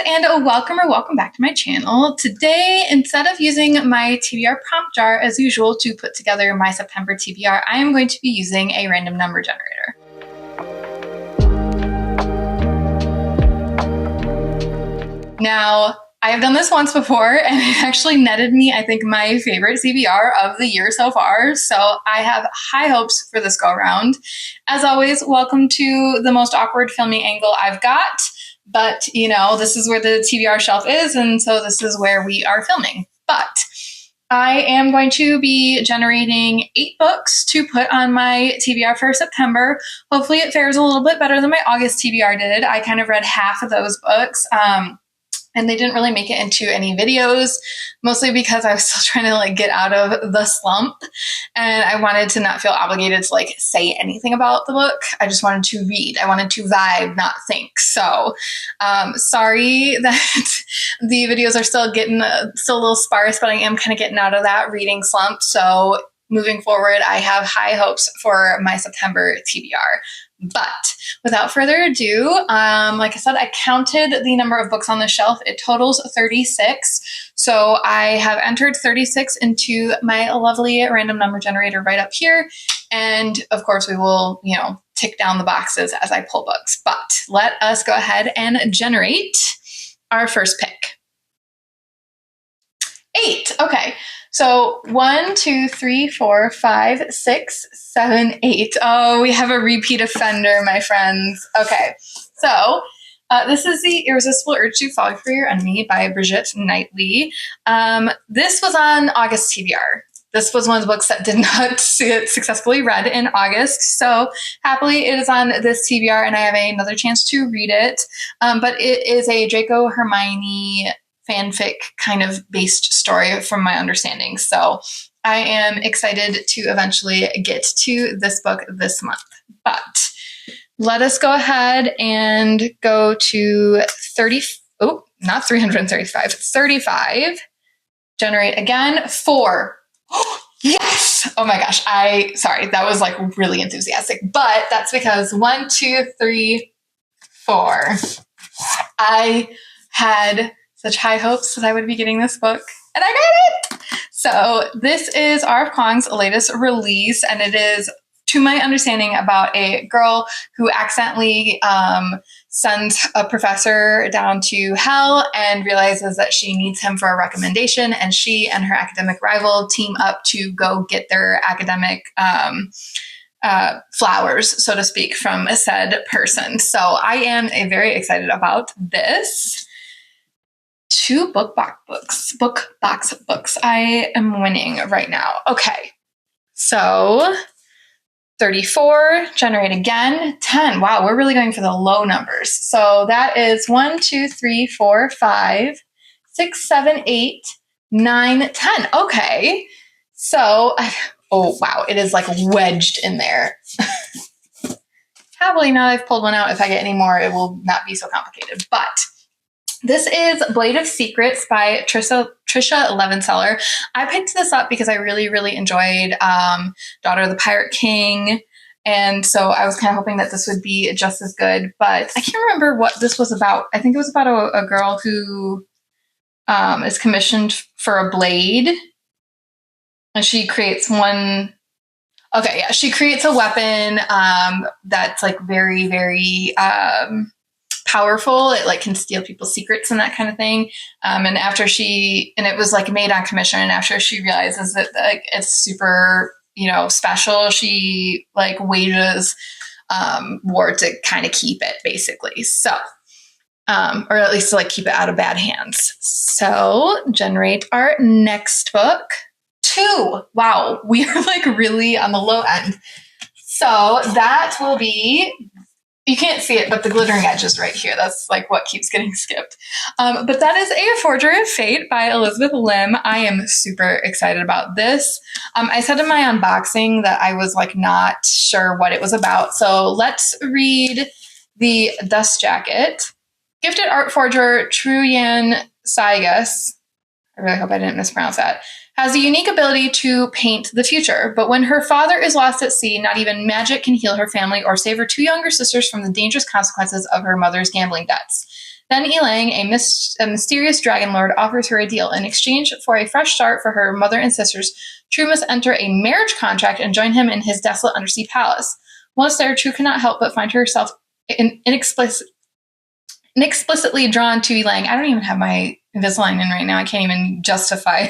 and welcome or welcome back to my channel. Today, instead of using my TBR prompt jar as usual to put together my September TBR, I am going to be using a random number generator. Now, I have done this once before and it actually netted me, I think, my favorite TBR of the year so far. So I have high hopes for this go around. As always, welcome to the most awkward filming angle I've got. But, you know, this is where the TBR shelf is, and so this is where we are filming. But I am going to be generating 8 books to put on my TBR for September. Hopefully it fares a little bit better than my August TBR did. I kind of read half of those books. And they didn't really make it into any videos, mostly because I was still trying to get out of the slump. And I wanted to not feel obligated to say anything about the book. I just wanted to read. I wanted to vibe, not think. So sorry that the videos are still a little sparse, but I am kind of getting out of that reading slump. So moving forward, I have high hopes for my September TBR. But without further ado, like I said, I counted the number of books on the shelf. It totals 36. So I have entered 36 into my lovely random number generator right up here. And of course, we will, tick down the boxes as I pull books. But let us go ahead and generate our first pick. 8. Okay. So 1, 2, 3, 4, 5, 6, 7, 8. Oh, we have a repeat offender, my friends. Okay, so this is The Irresistible Urge to Fall for Your Enemy by Brigitte Knightley. This was on August TBR. This was one of the books that did not get successfully read in August. So happily it is on this TBR and I have another chance to read it. But it is a Draco Hermione fanfic kind of based story from my understanding. So I am excited to eventually get to this book this month. But let us go ahead and go to 35. Generate again. 4. Yes! Oh my gosh. Sorry, that was really enthusiastic, but that's because 1, 2, 3, 4. I had such high hopes that I would be getting this book, and I got it! So this is R.F. Kuang's latest release, and it is, to my understanding, about a girl who accidentally sends a professor down to hell and realizes that she needs him for a recommendation, and she and her academic rival team up to go get their academic flowers, so to speak, from a said person. So I am very excited about this. 2 book box books. I am winning right now. Okay. So 34, generate again. 10. Wow, we're really going for the low numbers. So that is 1, 2, 3, 4, 5, 6, 7, 8, 9, 10. Okay. So, oh wow, it is wedged in there. Happily now I've pulled one out. If I get any more, it will not be so complicated. But this is Blade of Secrets by Trisha Levenseller. I picked this up because I really, really enjoyed Daughter of the Pirate King. And so I was kind of hoping that this would be just as good. But I can't remember what this was about. I think it was about a girl who is commissioned for a blade. And she creates one. Okay, yeah. She creates a weapon that's very, very powerful. It can steal people's secrets and that kind of thing. And after it was made on commission, and after she realizes that it's super, special, she wages war to kind of keep it, basically. So, or at least to keep it out of bad hands. So generate our next book. 2. Wow, we are really on the low end. So that will be, you can't see it, but the glittering edge is right here. That's what keeps getting skipped. But that is A Forgery of Fate by Elizabeth Lim. I am super excited about this. I said in my unboxing that I was not sure what it was about. So let's read the dust jacket. Gifted art forger Truyan Saigas, I really hope I didn't mispronounce that, has a unique ability to paint the future, but when her father is lost at sea, not even magic can heal her family or save her 2 younger sisters from the dangerous consequences of her mother's gambling debts. Then Elang, a mysterious dragon lord, offers her a deal. In exchange for a fresh start for her mother and sisters, True must enter a marriage contract and join him in his desolate undersea palace. Once there, True cannot help but find herself inexplicitly drawn to Elang. I don't even have my Invisalign in right now. I can't even justify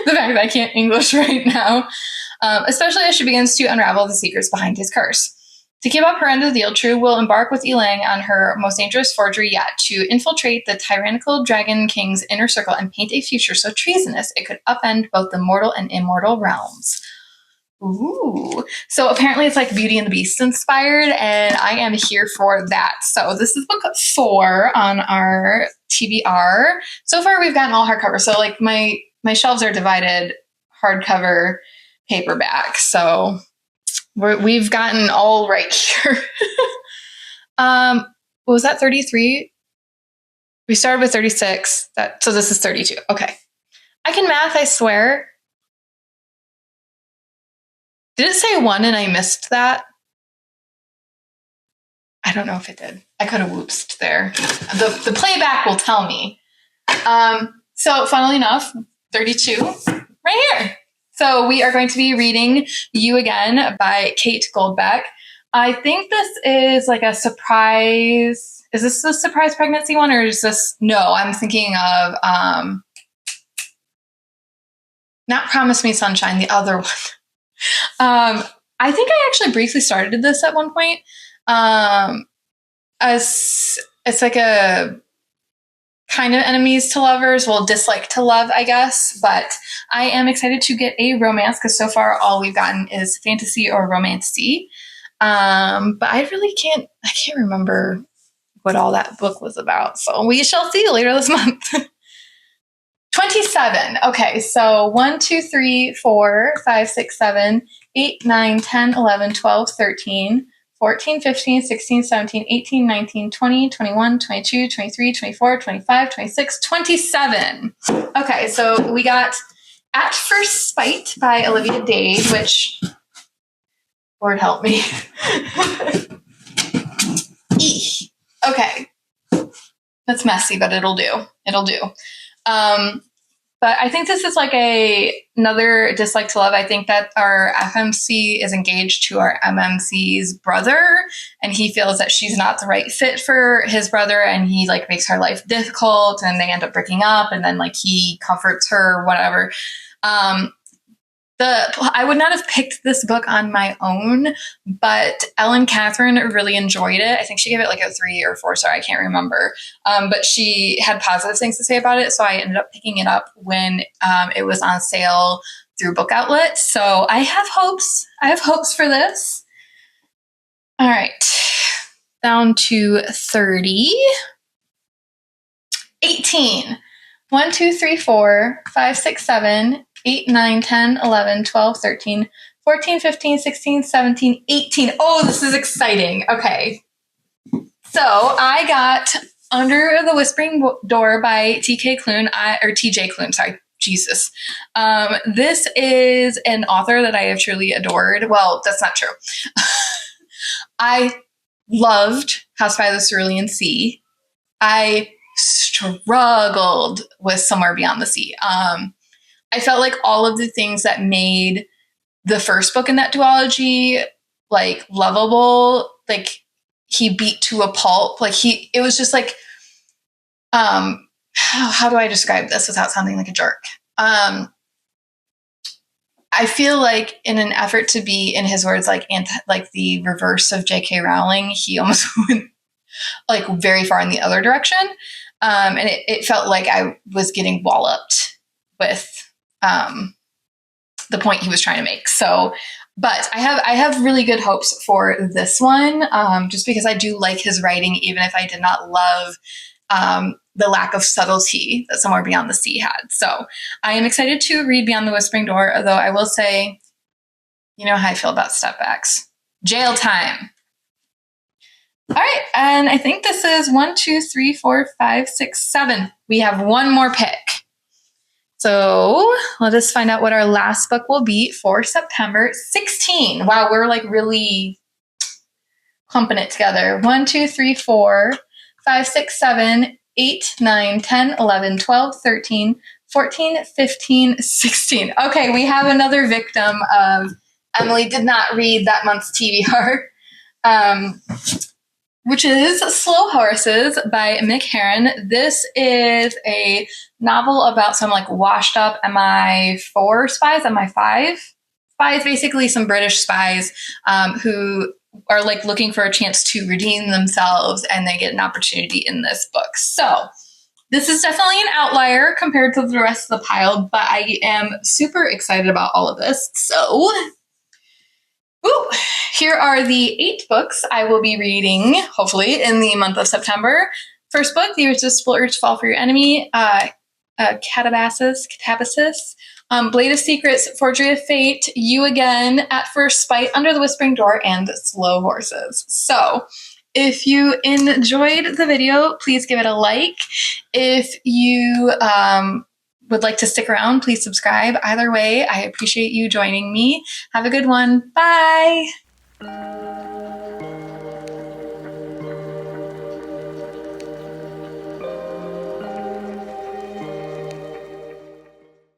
the fact that I can't English right now, especially as she begins to unravel the secrets behind his curse. To keep up her end of the deal, True will embark with Elang on her most dangerous forgery yet, to infiltrate the tyrannical Dragon King's inner circle and paint a future so treasonous it could upend both the mortal and immortal realms. Ooh. So apparently it's like Beauty and the Beast inspired, and I am here for that. So this is book 4 on our TBR. So far we've gotten all hardcover. So like my shelves are divided hardcover, paperback. So we've gotten all right here. What was that, 33? We started with 36. So this is 32. Okay. I can math, I swear. Did it say 1 and I missed that? I don't know if it did. I could have whoopsed there. The playback will tell me. So funnily enough, 32, right here. So we are going to be reading You Again by Kate Goldbeck. I think this is like a surprise. Is this the surprise pregnancy one, or is this? No, I'm thinking of not Promise Me Sunshine, the other one. I think I actually briefly started this at one point. As it's like a kind of enemies to lovers, well, dislike to love, I guess. But I am excited to get a romance because so far all we've gotten is fantasy or romantasy. But I can't remember what all that book was about. So we shall see later this month. 27. Okay, so 1, 2, 3, 4, 5, 6, 7, 8, 9, 10, 11, 12, 13, 14, 15, 16, 17, 18, 19, 20, 21, 22, 23, 24, 25, 26, 27. Okay, so we got At First Spite by Olivia Dade, which, Lord help me. Eesh. Okay. That's messy, but it'll do. It'll do. But I think this is like another dislike to love. I think that our FMC is engaged to our MMC's brother, and he feels that she's not the right fit for his brother, and he like makes her life difficult, and they end up breaking up, and then like he comforts her, whatever. I would not have picked this book on my own, but Ellen Catherine really enjoyed it. I think she gave it like a 3 or 4 star. I can't remember. But she had positive things to say about it. So I ended up picking it up when it was on sale through Book Outlet. So I have hopes. I have hopes for this. All right. Down to 30. 18. 1, 2, 3, 4, 5, 6, 7, 8, 9, 10, 11, 12, 13, 14, 15, 16, 17, 18. Oh, this is exciting. Okay. So I got Under the Whispering Door by TJ Klune, sorry. Jesus. This is an author that I have truly adored. Well, that's not true. I loved House by the Cerulean Sea. I struggled with Somewhere Beyond the Sea. I felt like all of the things that made the first book in that duology like lovable, like he beat to a pulp. Like it was just like, how do I describe this without sounding like a jerk? I feel like in an effort to be, in his words, like the reverse of J.K. Rowling, he almost went like very far in the other direction. And it felt like I was getting walloped with the point he was trying to make. So, but I have really good hopes for this one, just because I do like his writing, even if I did not love the lack of subtlety that Somewhere Beyond the Sea had. So I am excited to read Beyond the Whispering Door, although I will say, you know how I feel about stepbacks. Jail time. All right, and I think this is 1, 2, 3, 4, 5, 6, 7. We have one more pick. So let us find out what our last book will be for September 16. Wow, we're like really clumping it together. 1, 2, 3, 4, 5, 6, 7, 8, 9, 10, 11, 12, 13, 14, 15, 16. Okay, we have another victim of Emily did not read that month's TBR, which is Slow Horses by Mick Herron. This is a novel about some like washed up MI4 spies, MI5 spies, basically some British spies who are like looking for a chance to redeem themselves, and they get an opportunity in this book. So this is definitely an outlier compared to the rest of the pile, but I am super excited about all of this. So here are the 8 books I will be reading, hopefully, in the month of September. First book, The Irresistible Urge to Fall for Your Enemy, Catabasis, Blade of Secrets, Forgery of Fate, You Again, At First Spite, Under the Whispering Door, and Slow Horses. So if you enjoyed the video, please give it a like. If you would like to stick around, please subscribe. Either way, I appreciate you joining me. Have a good one. Bye.